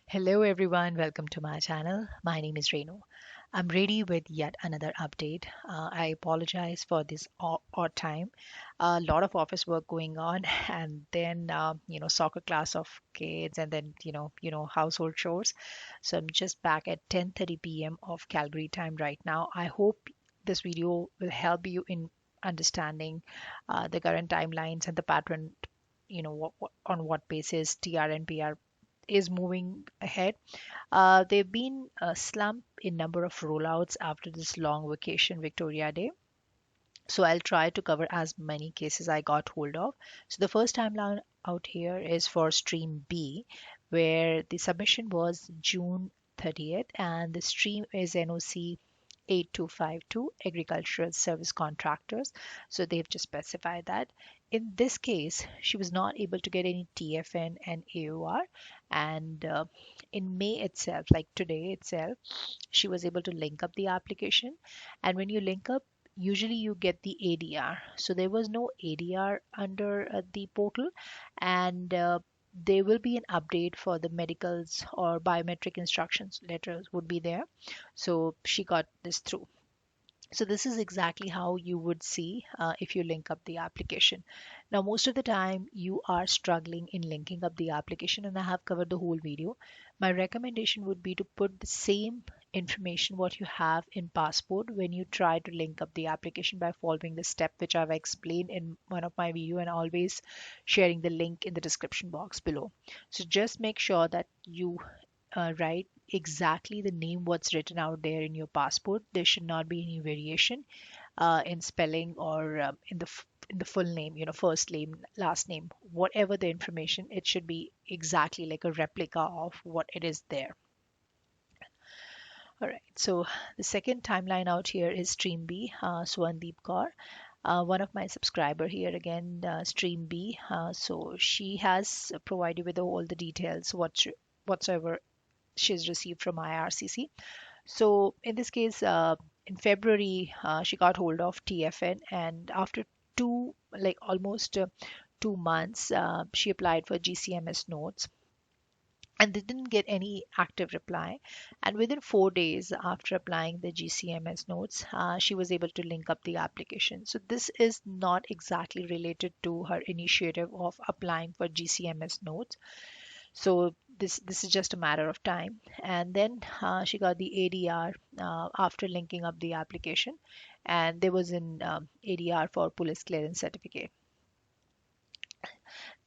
Hello everyone, welcome to my channel. My name is Renu. I'm ready with yet another update. I apologize for this odd time. A lot of office work going on, and then soccer class of kids, and then household chores. So I'm just back at 10:30 p.m. of Calgary time right now. I hope this video will help you in understanding the current timelines and the pattern. On what basis TR and PR is moving ahead. They've been a slump in number of rollouts after this long vacation Victoria Day. So I'll try to cover as many cases I got hold of. So the first timeline out here is for stream B, where the submission was June 30th and the stream is NOC 8252 agricultural service contractors. So they've just specified that. In this case, she was not able to get any TFN and AOR. And in May itself, like today itself, she was able to link up the application. And when you link up, usually you get the ADR. So there was no ADR under the portal, and there will be an update for the medicals or biometric instructions letters would be there. So she got this through. So this is exactly how you would see if you link up the application. Now, most of the time you are struggling in linking up the application, and I have covered the whole video. My recommendation would be to put the same information what you have in passport when you try to link up the application by following the step which I've explained in one of my video, and always sharing the link in the description box below. So just make sure that you write exactly the name what's written out there in your passport. There should not be any variation in spelling or in the full name, first name, last name, whatever the information. It should be exactly like a replica of what it is there. All right. So the second timeline out here is Stream B, Swandeep Kaur. One of my subscriber here again, Stream B. So she has provided with all the details whatsoever she's received from IRCC. So in this case, in February, she got hold of TFN, and after almost 2 months, she applied for GCMS notes. And they didn't get any active reply. And within 4 days after applying the GCMS notes, she was able to link up the application. So this is not exactly related to her initiative of applying for GCMS notes. So this is just a matter of time. And then she got the ADR after linking up the application, and there was an ADR for police clearance certificate.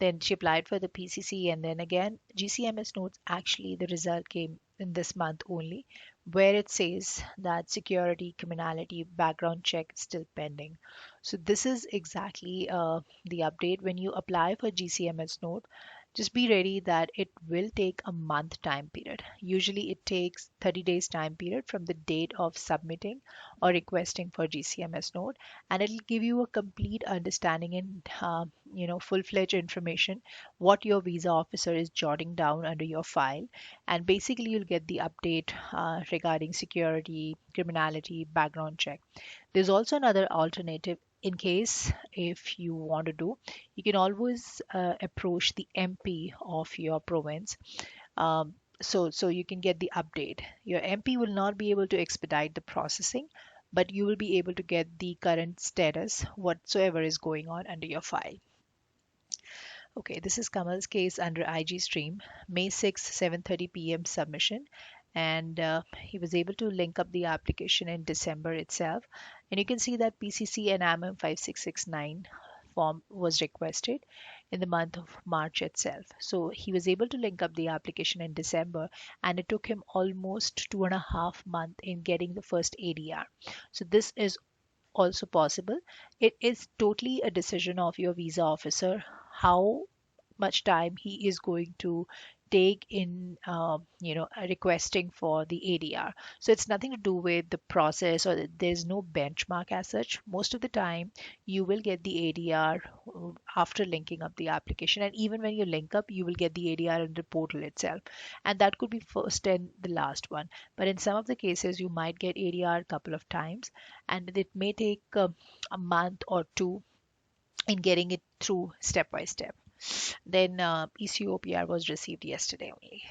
Then she applied for the PCC, and then again GCMS notes. Actually, the result came in this month only, where it says that security criminality background check is still pending. So this is exactly the update. When you apply for GCMS note, just be ready that it will take a month time period. Usually it takes 30 days time period from the date of submitting or requesting for GCMS note, and it'll give you a complete understanding and full-fledged information what your visa officer is jotting down under your file. And basically you'll get the update regarding security, criminality, background check. There's also another alternative. In case if you want to do, you can always approach the MP of your province. So you can get the update. Your MP will not be able to expedite the processing, but you will be able to get the current status whatsoever is going on under your file. Okay, this is Kamal's case under IG stream, May 6, 7:30 p.m. submission, and he was able to link up the application in December itself. And you can see that PCC and MM 5669 form was requested in the month of March itself. So he was able to link up the application in December, and it took him almost 2.5 months in getting the first ADR. So this is also possible. It is totally a decision of your visa officer how much time he is going to take in requesting for the ADR. So it's nothing to do with the process, or there's no benchmark as such. Most of the time you will get the ADR after linking up the application, and even when you link up you will get the ADR in the portal itself, and that could be first and the last one. But in some of the cases you might get ADR a couple of times, and it may take a month or two in getting it through step by step. Then ECOPR was received yesterday only.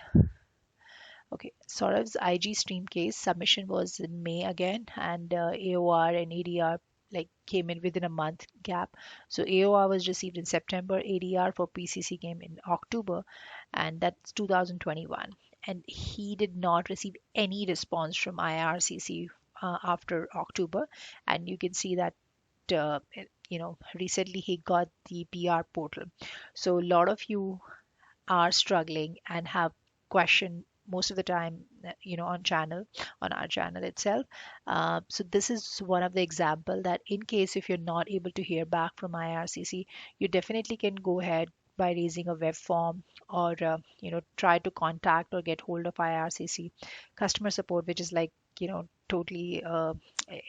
Okay, Saurav's IG stream case submission was in May again, and AOR and ADR came in within a month gap. So AOR was received in September, ADR for PCC came in October, and that's 2021. And he did not receive any response from IRCC after October, and you can see that recently he got the PR portal. So a lot of you are struggling and have questioned most of the time on our channel itself. So this is one of the example that in case if you're not able to hear back from IRCC, you definitely can go ahead by raising a web form, or try to contact or get hold of IRCC customer support, which is totally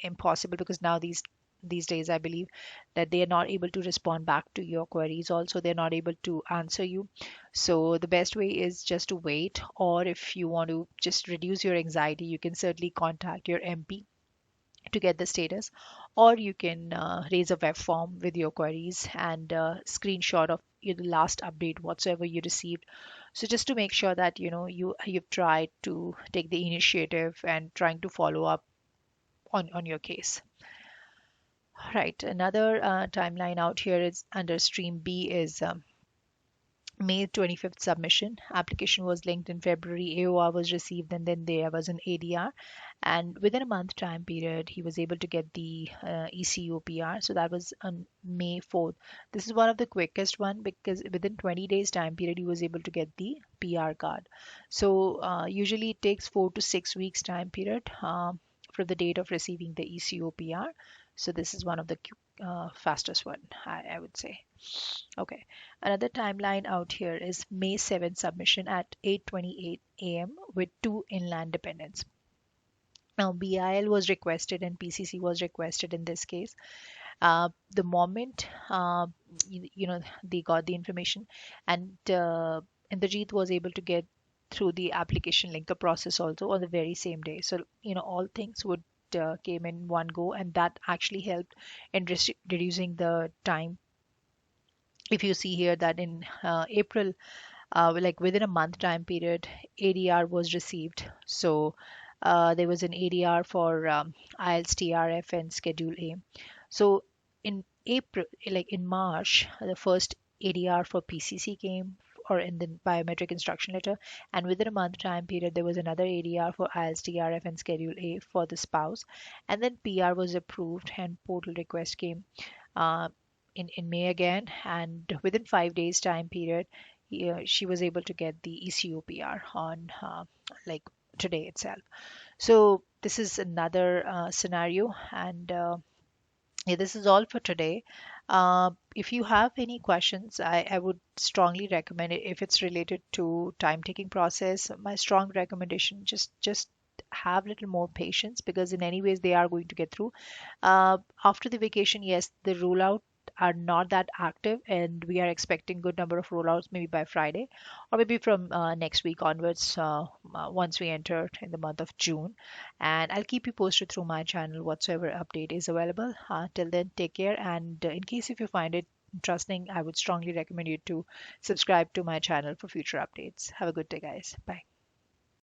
impossible, because now these days I believe that they are not able to respond back to your queries. Also, they're not able to answer you. So the best way is just to wait, or if you want to just reduce your anxiety, you can certainly contact your MP to get the status, or you can raise a web form with your queries and screenshot of the last update whatsoever you received. So just to make sure that you've tried to take the initiative and trying to follow up on your case. Right, another timeline out here is under stream B is May 25th submission. Application was linked in February. AOR was received, and then there was an ADR. And within a month time period, he was able to get the ECO PR. So that was on May 4th. This is one of the quickest one, because within 20 days time period, he was able to get the PR card. So usually it takes 4 to 6 weeks time period from the date of receiving the ECO PR. So this is one of the fastest one, I would say. Okay, another timeline out here is May 7th submission at 8:28 a.m. with two inland dependents. Now, BIL was requested and PCC was requested in this case. The moment they got the information, and Indrajit was able to get through the application linker process also on the very same day. So all things would came in one go, and that actually helped in reducing the time. If you see here that in April, within a month time period, ADR was received. So there was an ADR for IELTS TRF and Schedule A. So in April, in March, the first ADR for PCC came, or in the biometric instruction letter, and within a month time period, there was another ADR for IELTS TRF and Schedule A for the spouse, and then PR was approved and portal request came. Uh, in May again, and within 5 days time period, she was able to get the ECO PR on like today itself. So this is another scenario, and yeah, this is all for today. If you have any questions, I would strongly recommend it. If it's related to time taking process, my strong recommendation, just have little more patience, because in any ways they are going to get through. After the vacation, yes, the rollout are not that active, and we are expecting good number of rollouts maybe by Friday, or maybe from next week onwards, once we enter in the month of June. And I'll keep you posted through my channel whatsoever update is available. Till then, take care, and in case if you find it interesting, I would strongly recommend you to subscribe to my channel for future updates. Have a good day, guys. Bye.